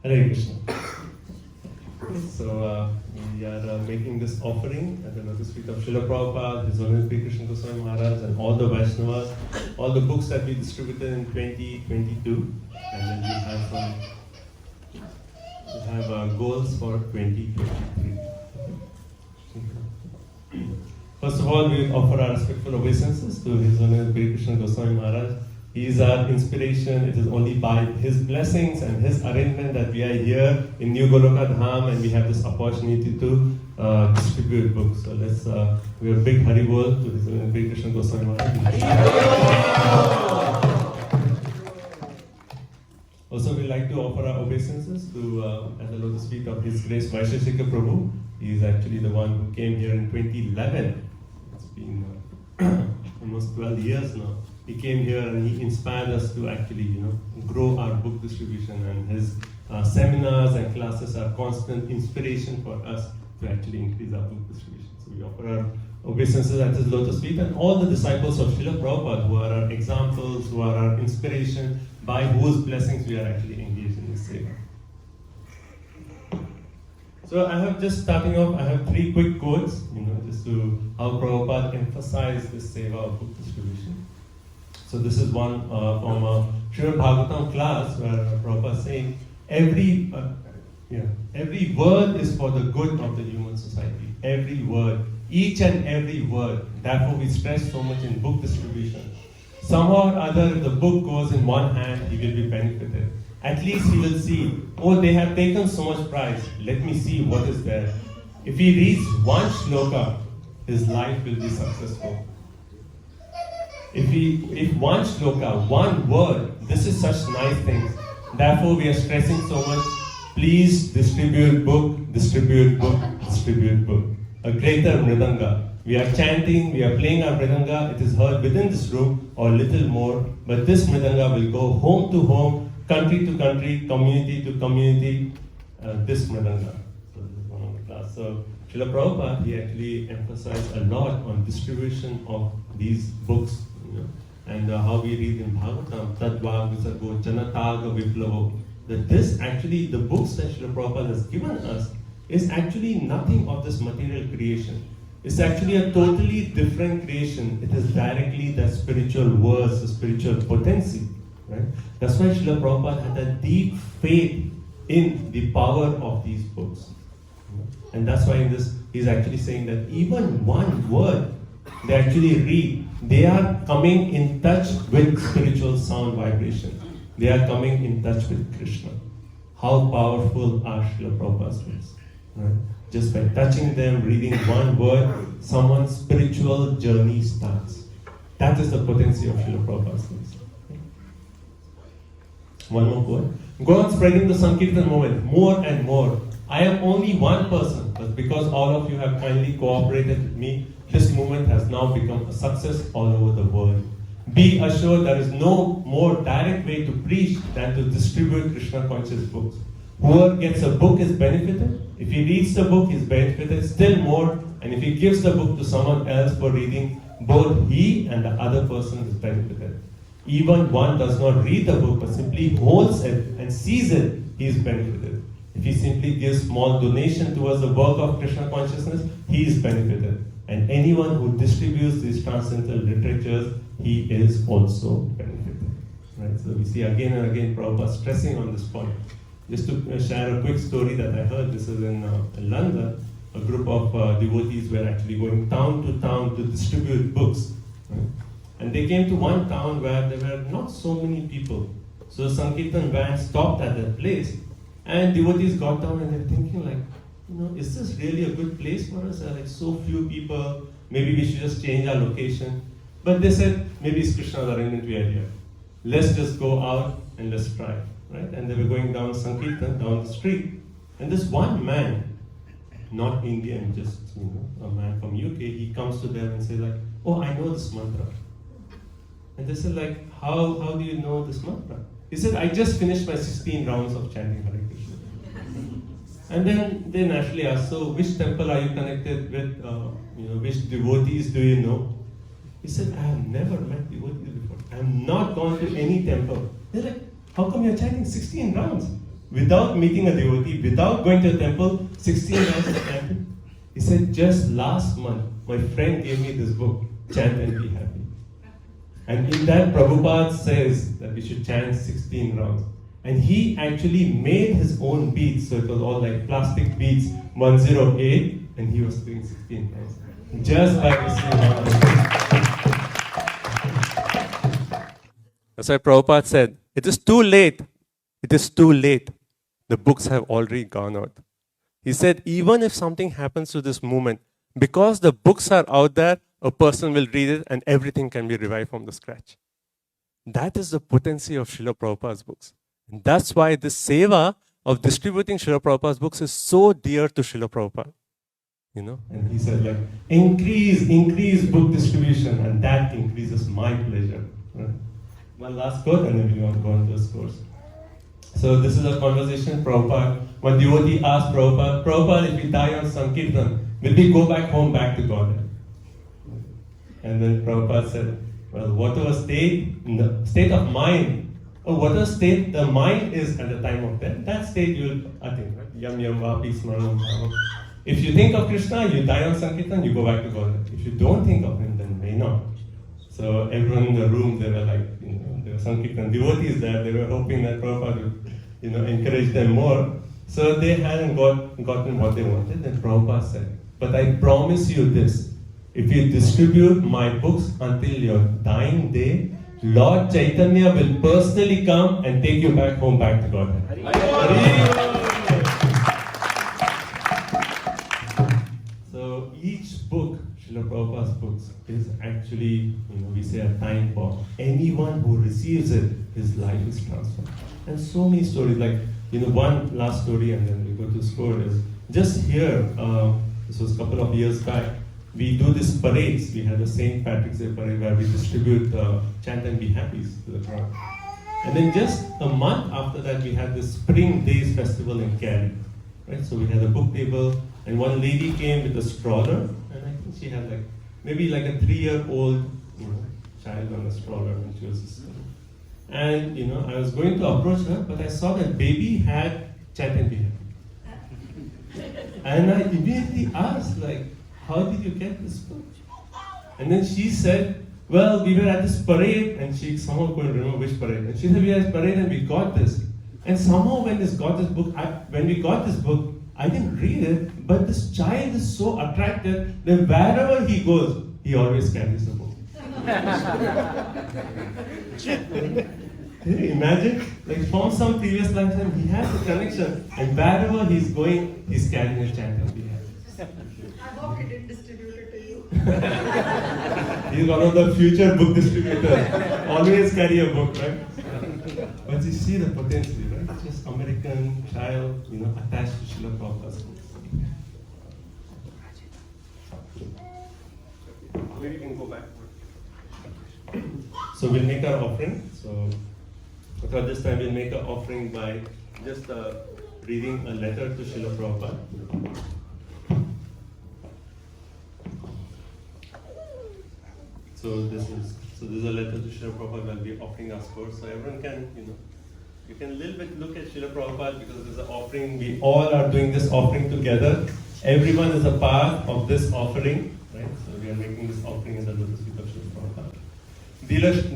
Hare Krishna. So we are making this offering at the lotus feet of Srila Prabhupada, His Holiness Sri Krishna Goswami Maharaj, and all the Vaishnavas, all the books that we distributed in 2022, and then we have goals for 2023. First of all, we offer our respectful obeisances to His Holiness Sri Krishna Goswami Maharaj. He is our inspiration. It is only by His blessings and His arrangement that we are here in New Goloka Dham and we have this opportunity to distribute books. So let's give a big Haribol to His Holiness Sri Krishna Goswami Maharaj. Also, we like to offer our obeisances to at the lotus feet of His Grace Vaishnava Prabhu. He is actually the one who came here in 2011. It's been almost 12 years now. He came here and he inspired us to actually, grow our book distribution, and his seminars and classes are constant inspiration for us to actually increase our book distribution. So we offer our obeisances at His lotus feet, and all the disciples of Srila Prabhupada who are our examples, who are our inspiration, by whose blessings we are actually engaged in this seva. So I have just starting off, I have 3 quick quotes, just to how Prabhupada emphasized this seva of book distribution. So this is one from a Srimad Bhagavatam class where Prabhupada is saying, every word is for the good of the human society. Every word, each and every word. Therefore we stress so much in book distribution. Somehow or other, if the book goes in one hand, he will be benefited. At least he will see, oh, they have taken so much price. Let me see what is there. If he reads one shloka, his life will be successful. If one shloka, one word, this is such nice things. Therefore, we are stressing so much. Please distribute book, distribute book, distribute book. A greater mridanga. We are chanting, we are playing our mridanga. It is heard within this room or little more. But this mridanga will go home to home, country to country, community to community. This mridanga. So this is one of the class. So Srila Prabhupada, he actually emphasized a lot on distribution of these books. And how we read in Bhagavatam, Tadva Visargo Janataga Viplavo, that this actually, the books that Srila Prabhupada has given us, is actually nothing of this material creation. It's actually a totally different creation. It is directly the spiritual words, the spiritual potency. Right? That's why Srila Prabhupada had a deep faith in the power of these books. And that's why in this, he's actually saying that even one word they actually read, they are coming in touch with spiritual sound vibration. They are coming in touch with Krishna. How powerful are Srila Prabhupada's words? Right? Just by touching them, reading one word, someone's spiritual journey starts. That is the potency of Srila Prabhupada's words. One more quote. Go on spreading the Sankirtan movement more and more. I am only one person, but because all of you have kindly cooperated with me, this movement has now become a success all over the world. Be assured there is no more direct way to preach than to distribute Krishna conscious books. Whoever gets a book is benefited. If he reads the book, he is benefited still more. And if he gives the book to someone else for reading, both he and the other person is benefited. Even one does not read the book, but simply holds it and sees it, he is benefited. If he simply gives small donation towards the work of Krishna consciousness, he is benefited. And anyone who distributes these transcendental literatures, he is also benefited. Right? So we see again and again Prabhupada stressing on this point. Just to share a quick story that I heard, this is in London. A group of devotees were actually going town to town to distribute books. Right? And they came to one town where there were not so many people. So the Sankirtan van stopped at that place, and devotees got down and they're thinking like, is this really a good place for us? There are like so few people, maybe we should just change our location. But they said, maybe it's Krishna's arrangement we are here. Let's just go out and let's try. Right? And they were going down Sankirtan, down the street. And this one man, not Indian, just a man from UK, he comes to them and says like, oh, I know this mantra. And they said like, how do you know this mantra? He said, I just finished my 16 rounds of chanting Hare Krishna. And then they naturally asked, so which temple are you connected with? Which devotees do you know? He said, I have never met devotees before. I have not gone to any temple. They're like, how come you're chanting 16 rounds? without meeting a devotee, without going to a temple, 16 rounds of chanting. He said, just last month, my friend gave me this book, Chant and Be Happy. And in that, Prabhupada says that we should chant 16 rounds. And he actually made his own beads, so it was all like plastic beads, 108, and he was doing 16 rounds. Just by receiving. That's why Prabhupada said, it is too late. It is too late. The books have already gone out. He said, even if something happens to this movement, because the books are out there, a person will read it and everything can be revived from the scratch. That is the potency of Srila Prabhupada's books. And that's why this seva of distributing Srila Prabhupada's books is so dear to Srila Prabhupada. You know? And he said, like, increase book distribution, and that increases my pleasure. Right? One last quote, and then we want to go on to this course. So this is a conversation, Prabhupada. One devotee asked Prabhupada, Prabhupada, if we die on Sankirtan, will we go back home, back to Godhead? And then Prabhupada said, well, whatever state of mind, or whatever state the mind is at the time of death, that state you will attain, right? Yam yam vapi smaranam bhava. If you think of Krishna, you die on Sankirtan, you go back to Godhead. If you don't think of him, then may not. So everyone in the room, they were like, there were Sankirtan devotees there, they were hoping that Prabhupada would, encourage them more. So they hadn't gotten what they wanted, and Prabhupada said, but I promise you this, if you distribute my books until your dying day, Lord Chaitanya will personally come and take you back home, back to Godhead. So each book, Srila Prabhupada's books, is actually, we say a time bomb. Anyone who receives it, his life is transformed. And so many stories, like, one last story and then we go to score is, just here, this was a couple of years back, we do these parades. We had a St. Patrick's Day parade where we distribute Chant and Be Happy to the crowd. And then just a month after that, we had this Spring Days Festival in Kerala. Right? So we had a book table, and one lady came with a stroller, and I think she had maybe a 3-year-old child on a stroller when she was. And I was going to approach her, but I saw that baby had Chant and Be Happy. And I immediately asked, how did you get this book? And then she said, well, we were at this parade, and she somehow couldn't remember which parade. And she said, we were at this parade and we got this. And somehow when we got this book, I didn't read it, but this child is so attracted that wherever he goes, he always carries the book. Can you imagine? From some previous lifetime, he has a connection, and wherever he's going, he's carrying his Chant and Be Happy. I hope he didn't distribute it to you. He's one of the future book distributors. Always carry a book, right? But you see the potential, right? Just American child, attached to Srila Prabhupada's books. Maybe you can go back. So we'll make our offering. So I thought this time we'll make our offering by just reading a letter to Srila Prabhupada. So this is a letter to Srila Prabhupada where we're offering our scores. So everyone can, you can a little bit look at Srila Prabhupada because there's an offering. We all are doing this offering together. Everyone is a part of this offering, right? So we are making this offering in the lotus feet of Srila Prabhupada.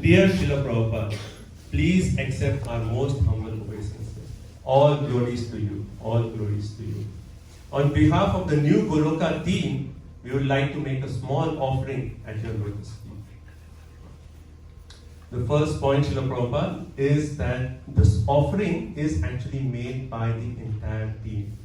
Dear Srila Prabhupada, please accept our most humble obeisances. All glories to you. All glories to you. On behalf of the new Goloka team, we would like to make a small offering at your lotus feet. The first point, Srila Prabhupada, is that this offering is actually made by the entire team.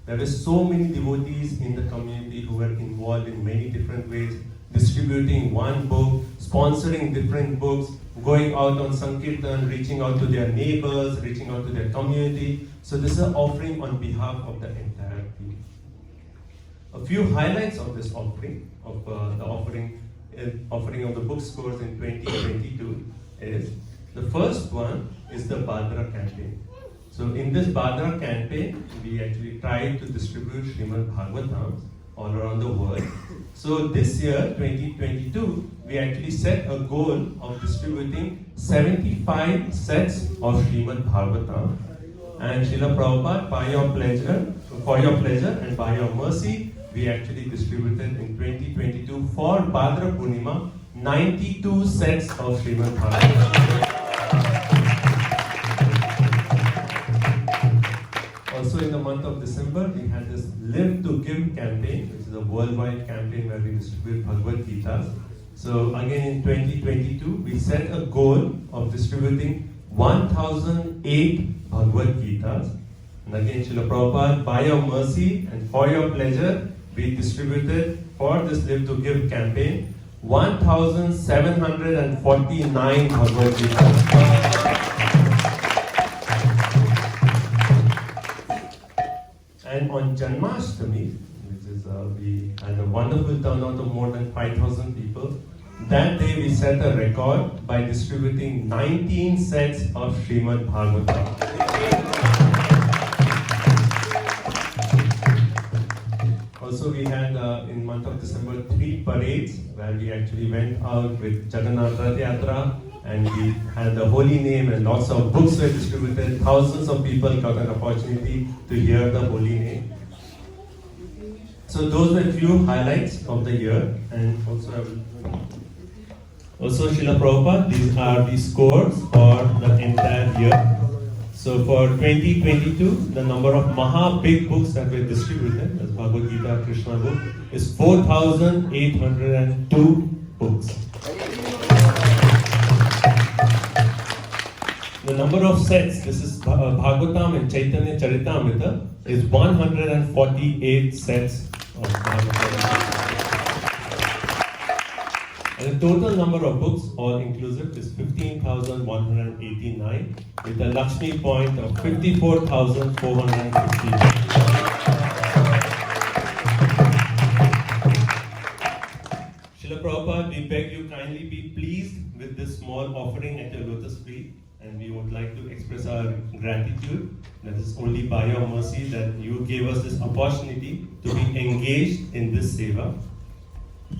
There are so many devotees in the community who are involved in many different ways, distributing one book, sponsoring different books, going out on Sankirtan, reaching out to their neighbors, reaching out to their community. So this is an offering on behalf of the entire team. A few highlights of this offering, of the offering of the book scores in 2022 is, the first one is the Bhadra campaign. So in this Bhadra campaign, we actually tried to distribute Srimad Bhagavatams all around the world. So this year, 2022, we actually set a goal of distributing 75 sets of Srimad Bhagavatam And Srila Prabhupada, for your pleasure and by your mercy, we actually distributed in 2022 for Bhadra Purnima 92 sets of Srimad Bhagavatam. Also in the month of December, we had this Live to Give campaign, which is a worldwide campaign where we distribute Bhagavad Gita. So again in 2022, we set a goal of distributing 1008 Bhagavad Gitas. And again, Srila Prabhupada, by your mercy and for your pleasure, we distributed for this Live to Give campaign 1749 Bhagavad Gitas. And on Janmashtami, which is we had a wonderful turnout of more than 5,000 people. That day we set a record by distributing 19 sets of Srimad Bhagavatam. Also we had in month of December 3 parades where we actually went out with Jagannath Rath Yatra and we had the holy name and lots of books were distributed. Thousands of people got an opportunity to hear the holy name. So those were few highlights of the year, and also Srila Prabhupada, these are the scores for the entire year. So for 2022, the number of Maha big books that were distributed, as Bhagavad Gita, Krishna book, is 4,802 books. The number of sets, this is Bhagavatam and Chaitanya Charitamrita, is 148 sets of Bhagavatam. And the total number of books, all inclusive, is 15,189 with a Lakshmi point of 54,450. Srila Prabhupada, we beg you kindly be pleased with this small offering at your lotus feet, and we would like to express our gratitude that is only by your mercy that you gave us this opportunity to be engaged in this seva.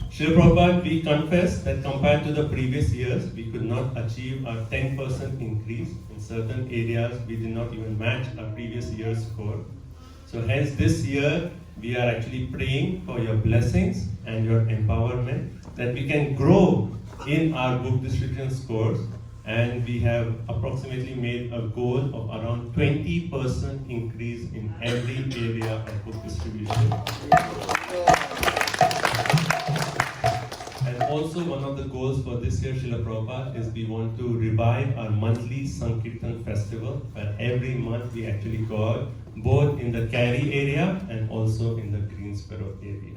Srila Prabhupada, we confess that compared to the previous years, we could not achieve our 10% increase. In certain areas, we did not even match our previous year's score. So hence this year, we are actually praying for your blessings and your empowerment that we can grow in our book distribution scores, and we have approximately made a goal of around 20% increase in every area of book distribution. And also one of the goals for this year, Srila Prabhupada, is we want to revive our monthly Sankirtan festival, where every month we actually go out, both in the Cary area and also in the Greensboro area.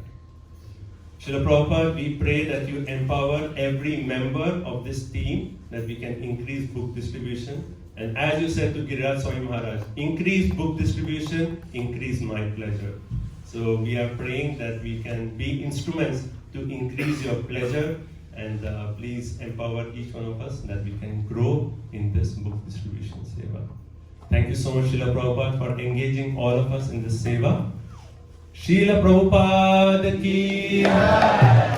Srila Prabhupada, we pray that you empower every member of this team, that we can increase book distribution. And as you said to Giriraj Swami Maharaj, increase book distribution, increase my pleasure. So we are praying that we can be instruments to increase your pleasure, and please empower each one of us that we can grow in this book distribution seva. Thank you so much, Srila Prabhupada, for engaging all of us in this seva. Srila Prabhupada ki jai.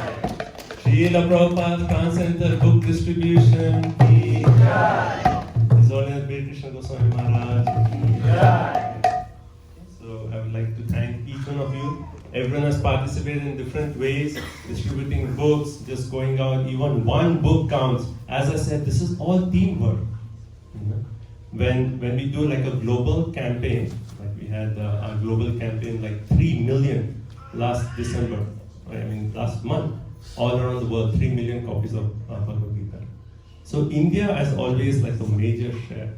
Srila Prabhupada Transcendental Book Distribution ki jai. His Holiness Bhai Krishna Goswami Maharaj ki jai. So I would like to thank each one of you. Everyone has participated in different ways, distributing books, just going out, even one book counts. As I said, this is all teamwork. You know? When we do like a global campaign, like we had our global campaign, like 3 million last December, last month, all around the world, 3 million copies of Bhagavad Gita. So India has always like a major share.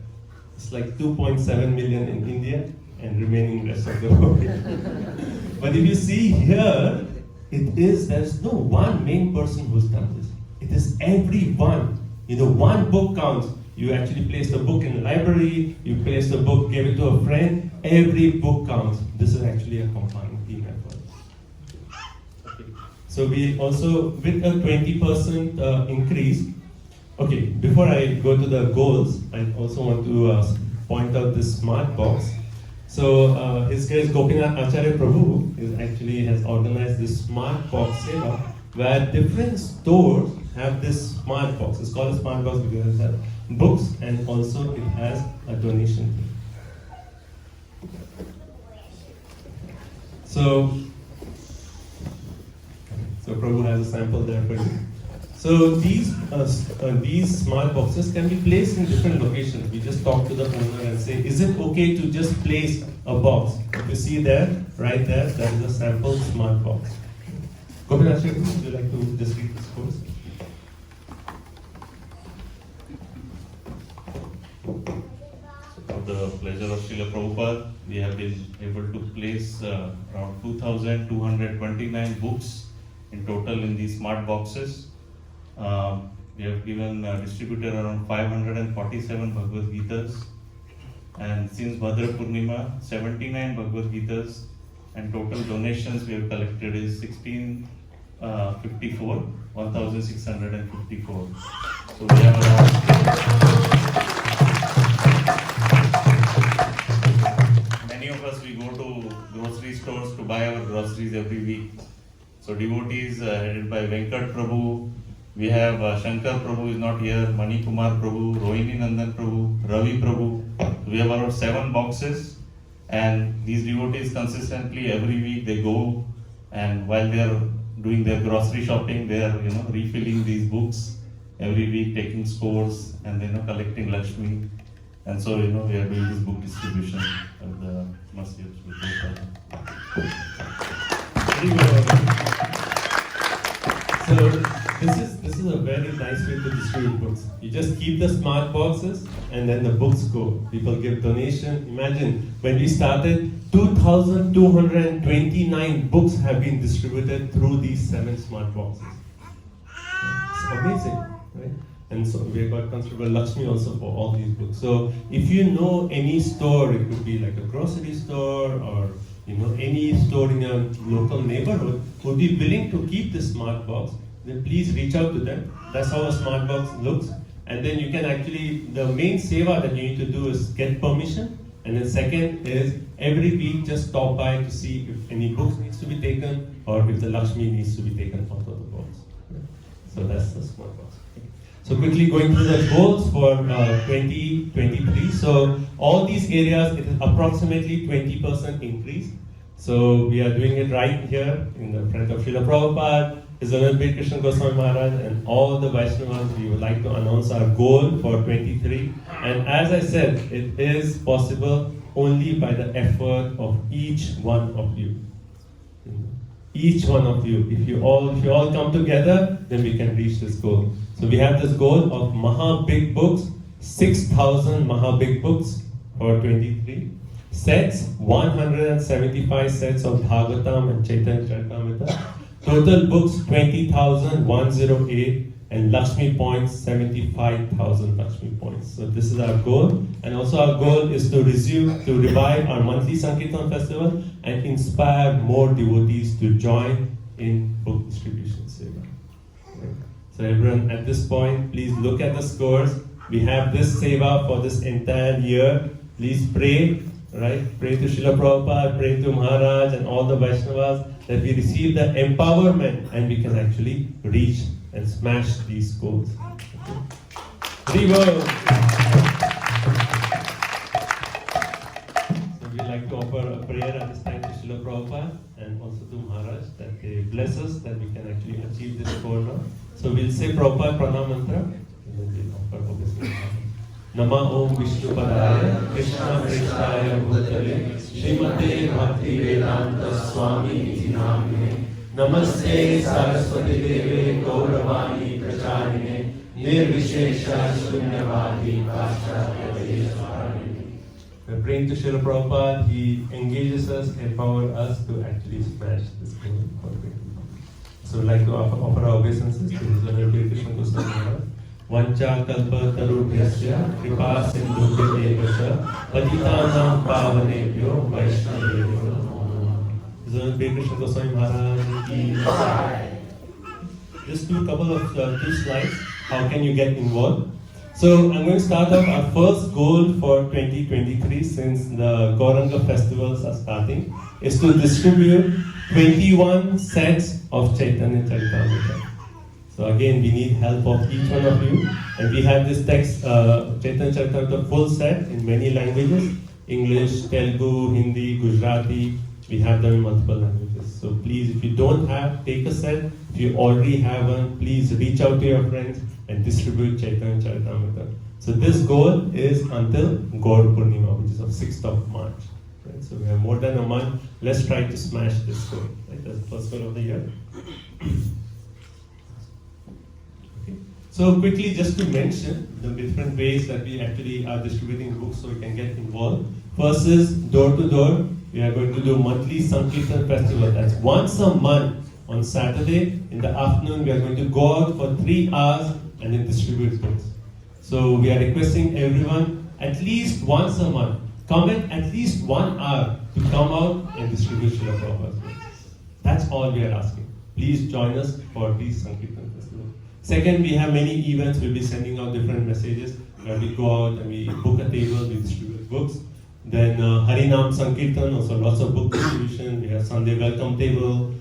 It's like 2.7 million in India and remaining rest of the world. But if you see here, there's no one main person who's done this. It is everyone. One book counts. You actually place the book in the library, you place the book, gave it to a friend, every book counts. This is actually a combined team effort. Okay. So we also, with a 20% increase, okay, before I go to the goals, I also want to point out this smart box. So His Grace Gopinath Acharya Prabhu has organized this smart box seva, where different stores have this smart box. It's called a smart box because it has books and also it has a donation thing. So Prabhu has a sample there for you. So these smart boxes can be placed in different locations. We just talk to the owner and say, is it okay to just place a box? If you see there, right there, that is a sample smart box. Gopinath, would you like to just read this course? For the pleasure of Srila Prabhupada, we have been able to place around 2,229 books in total in these smart boxes. We have given distributed around 547 Bhagavad Gitas, and since Bhadra Purnima, 79 Bhagavad Gitas, and total donations we have collected is 1,654. So we have around many of us, we go to grocery stores to buy our groceries every week. So devotees headed by Venkat Prabhu, we have Shankar Prabhu is not here, Mani Kumar Prabhu, Rohini Nandan Prabhu, Ravi Prabhu. We have around 7 boxes, and these devotees consistently every week they go, and while they are doing their grocery shopping, they are refilling these books every week, taking scores and collecting Lakshmi. And so we are doing this book distribution of the Mercy of Srila Prabhupada. Very well. So this is a very nice way to distribute books. You just keep the smart boxes and then the books go. People give donation. Imagine when we started, 2,229 books have been distributed through these 7 smart boxes. It's amazing, right? And so we got considerable Lakshmi also for all these books. So if you know any store, it could be like a grocery store or any store in your local neighborhood would be willing to keep this smart box, then please reach out to them. That's how a smart box looks. And then you can actually, the main seva that you need to do is get permission. And then second is every week just stop by to see if any books needs to be taken or if the Lakshmi needs to be taken out of the box. So that's the smart box. So quickly going through the goals for 2023. So all these areas, it is approximately 20% increase. So we are doing it right here in the front of Srila Prabhupada, His Honorable Krishna Goswami Maharaj, and all the Vaishnavas. We would like to announce our goal for 23. And as I said, it is possible only by the effort of each one of you. Each one of you. If you all come together, then we can reach this goal. So we have this goal of Maha Big Books, 6,000 Maha Big Books for 23. Sets, 175 sets of Bhagavatam and Chaitanya Charitamrita. Total books, 20,108, and Lakshmi points, 75,000 Lakshmi points. So this is our goal. And also our goal is to revive our monthly Sankirtan festival and inspire more devotees to join in book distribution seva. So everyone, at this point, please look at the scores. We have this seva for this entire year. Please pray, right? Pray to Srila Prabhupada, pray to Maharaj and all the Vaishnavas that we receive the empowerment and we can actually reach and smash these goals. So we'd like to offer a prayer at this time to Srila Prabhupada and also to Maharaj that they bless us that we can actually achieve this goal now. So we'll say Prabhupada Pranam Mantra and then we'll offer obviously. Nama Om Vishnu Padaya Krishna Prishthaya Bhutale Srimate Bhakti Vedanta Swami Iti Namine Namaste Saraswati Deve Gauravani Pracharine Nirvishesha Shunyavadi Paschatya Vaishnavarine. We're praying to Srila Prabhupada. He engages us, empowers us to actually smash this goal for the. So we'd like to offer our obeisances to His Honorable Krishna Goswami Maharaj. Vancha kalpa tarubhyasya kripa sindhubhya cha patitanam pavanebhyo vaishnavebhyo namo namaha. His Honorable Krishna Goswami Maharaj ki jai. Just do a couple of 2 slides. How can you get involved? So I'm going to start off our first goal for 2023 since the Gauranga festivals are starting is to distribute 21 sets of Chaitanya Charitamrita. So again, we need help of each one of you. And we have this text, Chaitanya Charitamrita full set in many languages. English, Telugu, Hindi, Gujarati, We have them in multiple languages. So please, if you don't have, take a set. If you already have one, please reach out to your friends and distribute Chaitanya Charitamrita. So this goal is until Gaur Purnima, which is of 6th of March. Right? So we have more than a month. Let's try to smash this goal. Right? That's the first goal of the year. Okay. So quickly, just to mention the different ways that we actually are distributing books so we can get involved. First is door to door. We are going to do monthly Sankirtan festival. That's once a month on Saturday in the afternoon. We are going to go out for 3 hours and then distribute books. So we are requesting everyone at least once a month, commit at least 1 hour to come out and distribute Srila Prabhupada's books. That's all we are asking. Please join us for these Sankirtan festivals. Second, we have many events. We'll be sending out different messages where we go out and we book a table, we distribute books. Then Harinam Sankirtan, also lots of book distribution. We have Sunday welcome table.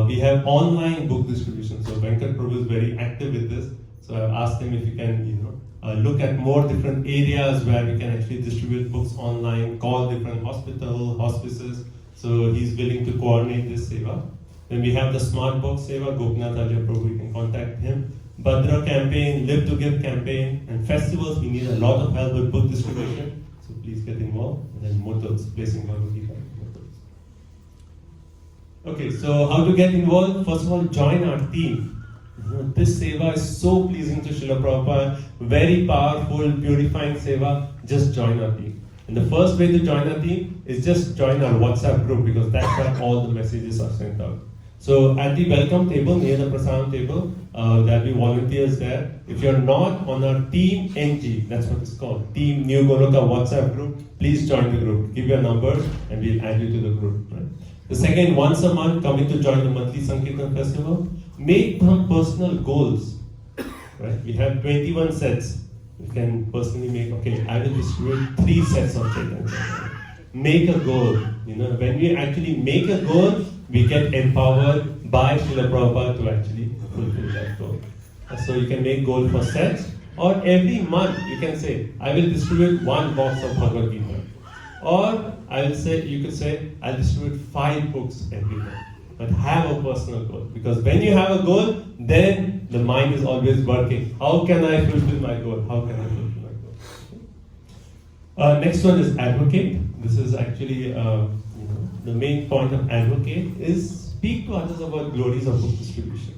We have online book distribution. So Venkat Prabhu is very active with this. So I've asked him if he can, look at more different areas where we can actually distribute books online, call different hospices. So he's willing to coordinate this seva. Then we have the Smart Box Seva, Gopinath Alya Prabhu, you can contact him. Bhadra campaign, Live to Give campaign, and festivals, we need a lot of help with book distribution. So please get involved. And then motors, placing Bhagavad Gita. Okay, so how to get involved? First of all, join our team. This seva is so pleasing to Srila Prabhupada, very powerful, purifying seva. Just join our team. And the first way to join our team is just join our WhatsApp group, because that's where all the messages are sent out. So at the welcome table, near the prasadam table, there'll be volunteers there. If you're not on our Team NG, that's what it's called, Team New Goloka WhatsApp group, please join the group. Give your numbers and we'll add you to the group. Right? The second, once a month, coming to join the monthly Sankirtan festival. Make some personal goals. Right? We have 21 sets. You can personally make, okay, I will distribute 3 sets of Chaitanya. Make a goal. When we actually make a goal, we get empowered by Srila Prabhupada to actually fulfill that goal. So you can make goal for sets, or every month you can say, I will distribute 1 box of Bhagavad Gita. Or you could say, I'll distribute 5 books every month. But have a personal goal. Because when you have a goal, then the mind is always working. How can I fulfill my goal? How can I fulfill my goal? Next one is advocate. This is actually the main point of advocate is speak to others about glories of book distribution.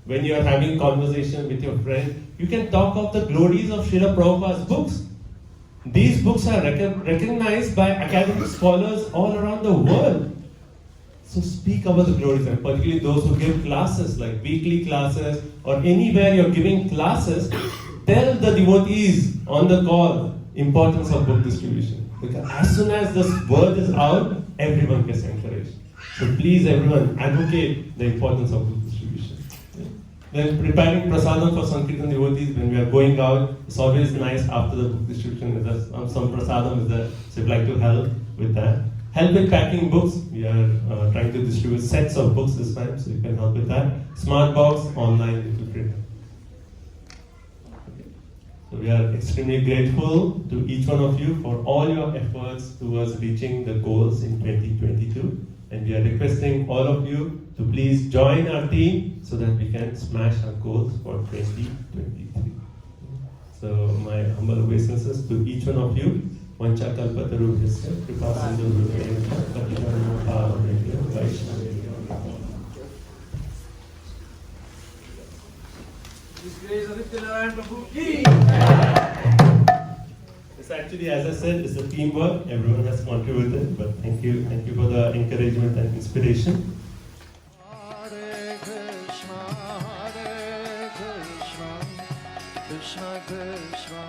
When you are having conversation with your friend, you can talk of the glories of Srila Prabhupada's books. These books are recognized by academic scholars all around the world. So speak about the glories, and particularly those who give classes, like weekly classes, or anywhere you're giving classes, tell the devotees on the call importance of book distribution. Because as soon as this word is out, everyone gets encouraged. So please, everyone, advocate the importance of book distribution. Then preparing prasadam for Sankirtan devotees. When we are going out, it's always nice after the book distribution. Some prasadam is there, so we'd like to help with that. Help with packing books. We are trying to distribute sets of books this time, so you can help with that. Smart box, online, little printer. So we are extremely grateful to each one of you for all your efforts towards reaching the goals in 2022. And we are requesting all of you to please join our team so that we can smash our goals for 2023. So my humble obeisances to each one of you. Vancha kalpatarubhyasya kripa sindhubhyasya patitanamapavabhya Vaishnavas. It's actually, as I said, it's a teamwork. Everyone has contributed, but thank you for the encouragement and inspiration. Hare Krishna, Krishna Krishna.